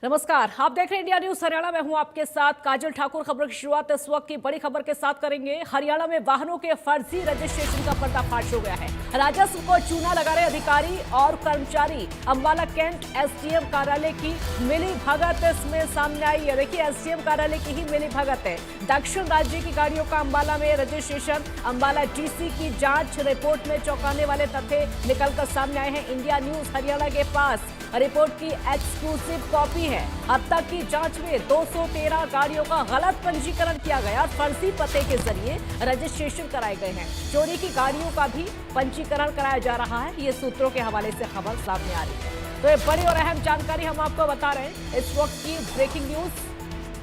नमस्कार, आप देख रहे हैं इंडिया न्यूज हरियाणा। मैं हूं आपके साथ काजल ठाकुर। खबर की शुरुआत इस वक्त की बड़ी खबर के साथ करेंगे। हरियाणा में वाहनों के फर्जी रजिस्ट्रेशन का पर्दाफाश हो गया है। राजस्व को चूना लगा रहे अधिकारी और कर्मचारी। अंबाला कैंट एसडीएम कार्यालय की मिली भगत इसमें सामने आई है। देखिए, एसडीएम कार्यालय की ही मिली भगत है। दक्षिण राज्य की गाड़ियों का अंबाला में रजिस्ट्रेशन। अंबाला डीसी की जांच रिपोर्ट में चौंकाने वाले तथ्य निकलकर सामने आए हैं। इंडिया न्यूज हरियाणा के पास रिपोर्ट की एक्सक्लूसिव कॉपी है। अब तक की जांच में 213 गाड़ियों का गलत पंजीकरण किया गया, फर्जी पते के जरिए रजिस्ट्रेशन कराए गए हैं। चोरी की गाड़ियों का भी पंजीकरण कराया जा रहा है। ये सूत्रों के हवाले से खबर सामने आ रही है। तो ये बड़ी और अहम जानकारी हम आपको बता रहे हैं। इस वक्त की ब्रेकिंग न्यूज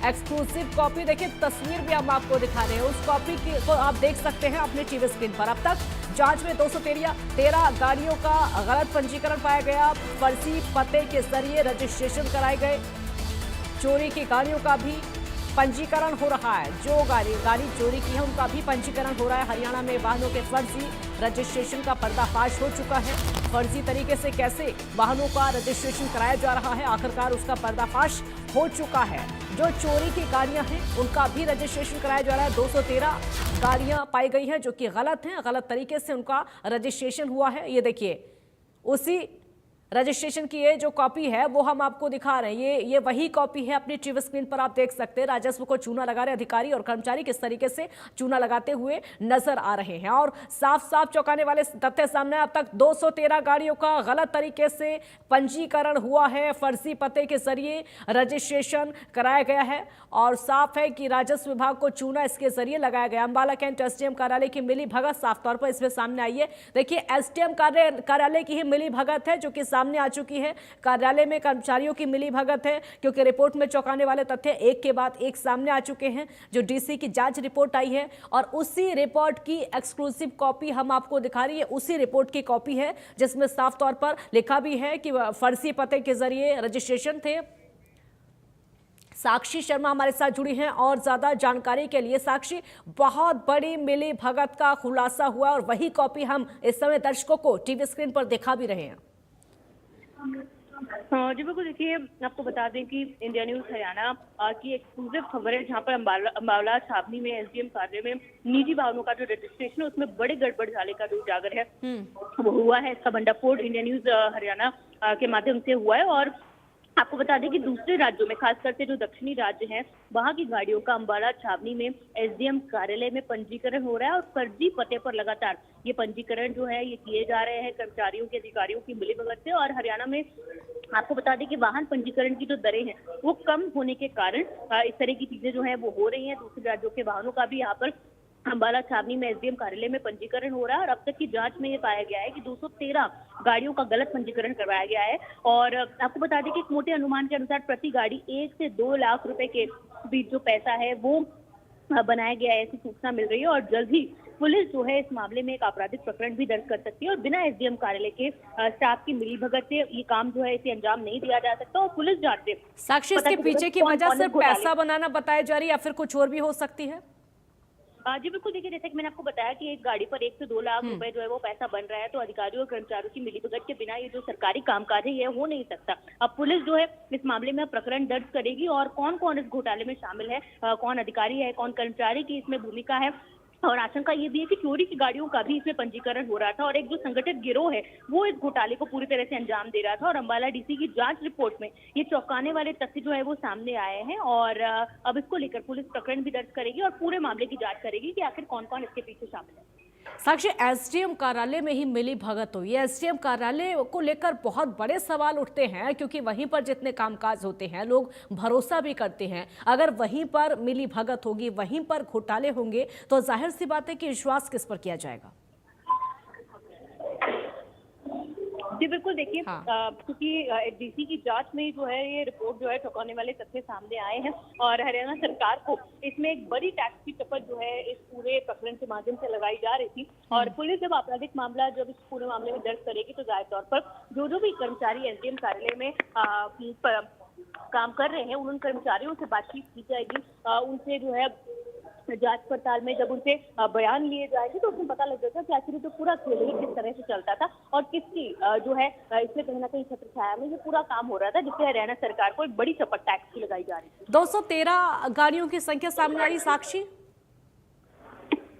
एक्सक्लूसिव कॉपी। देखिए, तस्वीर भी हम आपको दिखा रहे हैं। उस कॉपी को आप देख सकते हैं अपने टीवी स्क्रीन पर। अब तक जांच में 213 गाड़ियों का गलत पंजीकरण पाया गया, फर्जी पते के जरिए रजिस्ट्रेशन कराए गए। चोरी की गाड़ियों का भी पंजीकरण हो रहा है। जो गाड़ी चोरी की है उनका भी पंजीकरण हो रहा है। हरियाणा में वाहनों के फर्जी रजिस्ट्रेशन का पर्दाफाश हो चुका है। फर्जी तरीके से कैसे वाहनों का रजिस्ट्रेशन कराया जा रहा है, आखिरकार उसका पर्दाफाश हो चुका है। जो चोरी की गाड़ियां हैं उनका भी रजिस्ट्रेशन कराया जा रहा है। 213 गाड़ियां पाई गई हैं जो कि गलत हैं, गलत तरीके से उनका रजिस्ट्रेशन हुआ है। ये देखिए, उसी रजिस्ट्रेशन की ये जो कॉपी है वो हम आपको दिखा रहे हैं। ये वही कॉपी है। अपनी टीवी स्क्रीन पर आप देख सकते हैं। राजस्व को चूना लगा रहे अधिकारी और कर्मचारी किस तरीके से चूना लगाते हुए नजर आ रहे हैं। और साफ साफ चौंकाने वाले तथ्य सामने। अब तक 213 गाड़ियों का गलत तरीके से पंजीकरण हुआ है, फर्जी पते के जरिए रजिस्ट्रेशन कराया गया है। और साफ है कि राजस्व विभाग को चूना इसके जरिए लगाया गया। अंबाला कैंट एसडीएम कार्यालय की मिली भगत साफ तौर पर इसमें सामने आई है। देखिए, एसडीएम कार्यालय की ही मिली भगत है जो कि सामने आ चुकी है। कार्यालय में कर्मचारियों की मिली भगत है क्योंकि रिपोर्ट में चौंकाने वाले तथ्य एक के बाद एक सामने आ चुके हैं। जो डीसी की जांच रिपोर्ट आई है और उसी रिपोर्ट की एक्सक्लूसिव कॉपी हम आपको दिखा रही है। उसी रिपोर्ट की कॉपी है जिसमें साफ तौर पर लिखा भी है कि फर्जी पते के जरिए रजिस्ट्रेशन थे। साक्षी शर्मा हमारे साथ जुड़ी हैं और ज्यादा जानकारी के लिए। साक्षी, बहुत बड़ी मिली भगत का खुलासा हुआ और वही कॉपी हम इस समय दर्शकों को टीवी स्क्रीन पर दिखा भी रहे हैं। हाँ जी बिल्कुल। देखिए, आपको बता दें कि इंडिया न्यूज हरियाणा की एक्सक्लूसिव खबर है जहां पर अंबाला छावनी में एसडीएम कार्यालय में निजी वाहनों का जो रजिस्ट्रेशन है उसमें बड़े गड़बड़ झाले का जो उजागर है वो हुआ है। इसका भंडाफोड़ इंडिया न्यूज हरियाणा के माध्यम से हुआ है। और आपको बता दें कि दूसरे राज्यों में, खासकर से जो दक्षिणी राज्य हैं, वहां की गाड़ियों का अंबाला छावनी में एसडीएम कार्यालय में पंजीकरण हो रहा है और फर्जी पते पर लगातार ये पंजीकरण जो है ये किए जा रहे हैं कर्मचारियों के, अधिकारियों की मिलीभगत से। और हरियाणा में आपको बता दें कि वाहन पंजीकरण की जो दरें हैं वो कम होने के कारण इस तरह की चीजें जो है वो हो रही हैं। दूसरे राज्यों के वाहनों का भी यहाँ पर अंबाला छावनी में एसडीएम कार्यालय में पंजीकरण हो रहा है। और अब तक की जांच में ये पाया गया है कि 213 गाड़ियों का गलत पंजीकरण करवाया गया है। और आपको बता दें कि एक मोटे अनुमान के अनुसार प्रति गाड़ी 1 से 2 लाख रुपए के बीच जो पैसा है वो बनाया गया है, ऐसी सूचना मिल रही है। और जल्द ही पुलिस जो है इस मामले में एक आपराधिक प्रकरण भी दर्ज कर सकती है और बिना एसडीएम कार्यालय के स्टाफ की मिलीभगत से ये काम जो है इसे अंजाम नहीं दिया जा सकता। और पुलिस जांच से साक्षी, इसके पीछे की वजह सिर्फ पैसा बनाना बताई जा रही है या फिर कुछ और भी हो सकती है? जी बिल्कुल। देखिए, जैसे कि मैंने आपको बताया कि एक गाड़ी पर 1 से 2 लाख रुपए जो है वो पैसा बन रहा है, तो अधिकारियों और कर्मचारियों की मिलीभगत के बिना ये जो सरकारी कामकाज है ये हो नहीं सकता। अब पुलिस जो है इस मामले में प्रकरण दर्ज करेगी और कौन कौन इस घोटाले में शामिल है, कौन अधिकारी है, कौन कर्मचारी की इसमें भूमिका है। और आशंका ये भी है कि चोरी की गाड़ियों का भी इसमें पंजीकरण हो रहा था और एक जो संगठित गिरोह है वो इस घोटाले को पूरी तरह से अंजाम दे रहा था। और अंबाला डीसी की जांच रिपोर्ट में ये चौंकाने वाले तथ्य जो है वो सामने आए हैं। और अब इसको लेकर पुलिस प्रकरण भी दर्ज करेगी और पूरे मामले की जांच करेगी कि आखिर कौन कौन इसके पीछे शामिल है। साक्षी, एसडीएम कार्यालय में ही मिली भगत हुई है। एसडीएम कार्यालय को लेकर बहुत बड़े सवाल उठते हैं क्योंकि वहीं पर जितने कामकाज होते हैं लोग भरोसा भी करते हैं। अगर वहीं पर मिली भगत होगी, वहीं पर घोटाले होंगे तो जाहिर सी बात है कि विश्वास किस पर किया जाएगा? जी बिल्कुल। देखिए, क्योंकि डीसी की जांच में जो है ये रिपोर्ट जो है चौंकाने वाले तथ्य सामने आए हैं और हरियाणा सरकार को इसमें एक बड़ी टैक्स की चपत जो है इस पूरे प्रकरण के माध्यम से लगाई जा रही थी। और पुलिस जब आपराधिक मामला जब इस पूरे मामले में दर्ज करेगी तो जाहिर तौर पर जो भी कर्मचारी एसडीएम कार्यालय में काम कर रहे हैं उन कर्मचारियों से बातचीत की जाएगी, उनसे जो है जांच पड़ताल में जब उनसे बयान लिए जाएंगे तो उसमें पता लगेगा कि आखिर जो पूरा खेल ही किस तरह से चलता था और किसकी जो है इसमें कहीं ना कहीं छत्र छाया में ये पूरा काम हो रहा था, जिससे हरियाणा सरकार को एक बड़ी चपट टैक्स की लगाई जा रही थी। 213 गाड़ियों की संख्या सामने आई, साक्षी।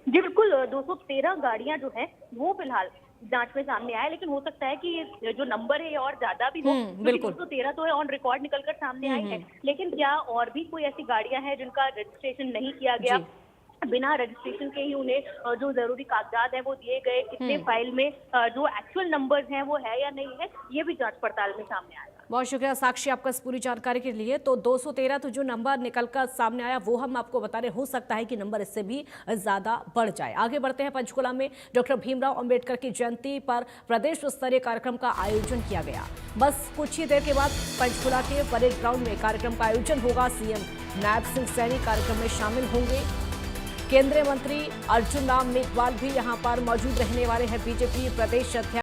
जी बिल्कुल, 213 गाड़ियां जो है वो फिलहाल जांच में सामने आया, लेकिन हो सकता है कि ये जो नंबर है ये और ज्यादा भी हो। बिल्कुल। 213 तो है ऑन रिकॉर्ड निकलकर सामने आई है, लेकिन क्या और भी कोई ऐसी गाड़ियां हैं जिनका रजिस्ट्रेशन नहीं किया गया, बिना रजिस्ट्रेशन के ही उन्हें जो जरूरी कागजात हैं वो दिए गए, कितने फाइल में जो एक्चुअल नंबर्स हैं वो है या नहीं है, ये भी जांच पड़ताल में सामने आएगा। बहुत शुक्रिया साक्षी आपका इस पूरी जानकारी के लिए। तो 213 तो जो नंबर निकलकर सामने आया वो हम आपको बता रहे, हो सकता है कि नंबर इससे भी ज्यादा बढ़ जाए। आगे बढ़ते हैं। पंचकुला में डॉक्टर भीमराव अंबेडकर की जयंती पर प्रदेश स्तरीय कार्यक्रम का आयोजन किया गया। बस कुछ ही देर के बाद पंचकुला के परेड ग्राउंड में कार्यक्रम का आयोजन होगा। सीएम नायब सिंह सैनी कार्यक्रम में शामिल होंगे। केंद्रीय मंत्री अर्जुन राम मेघवाल भी यहां पर मौजूद रहने वाले हैं। बीजेपी प्रदेश अध्यक्ष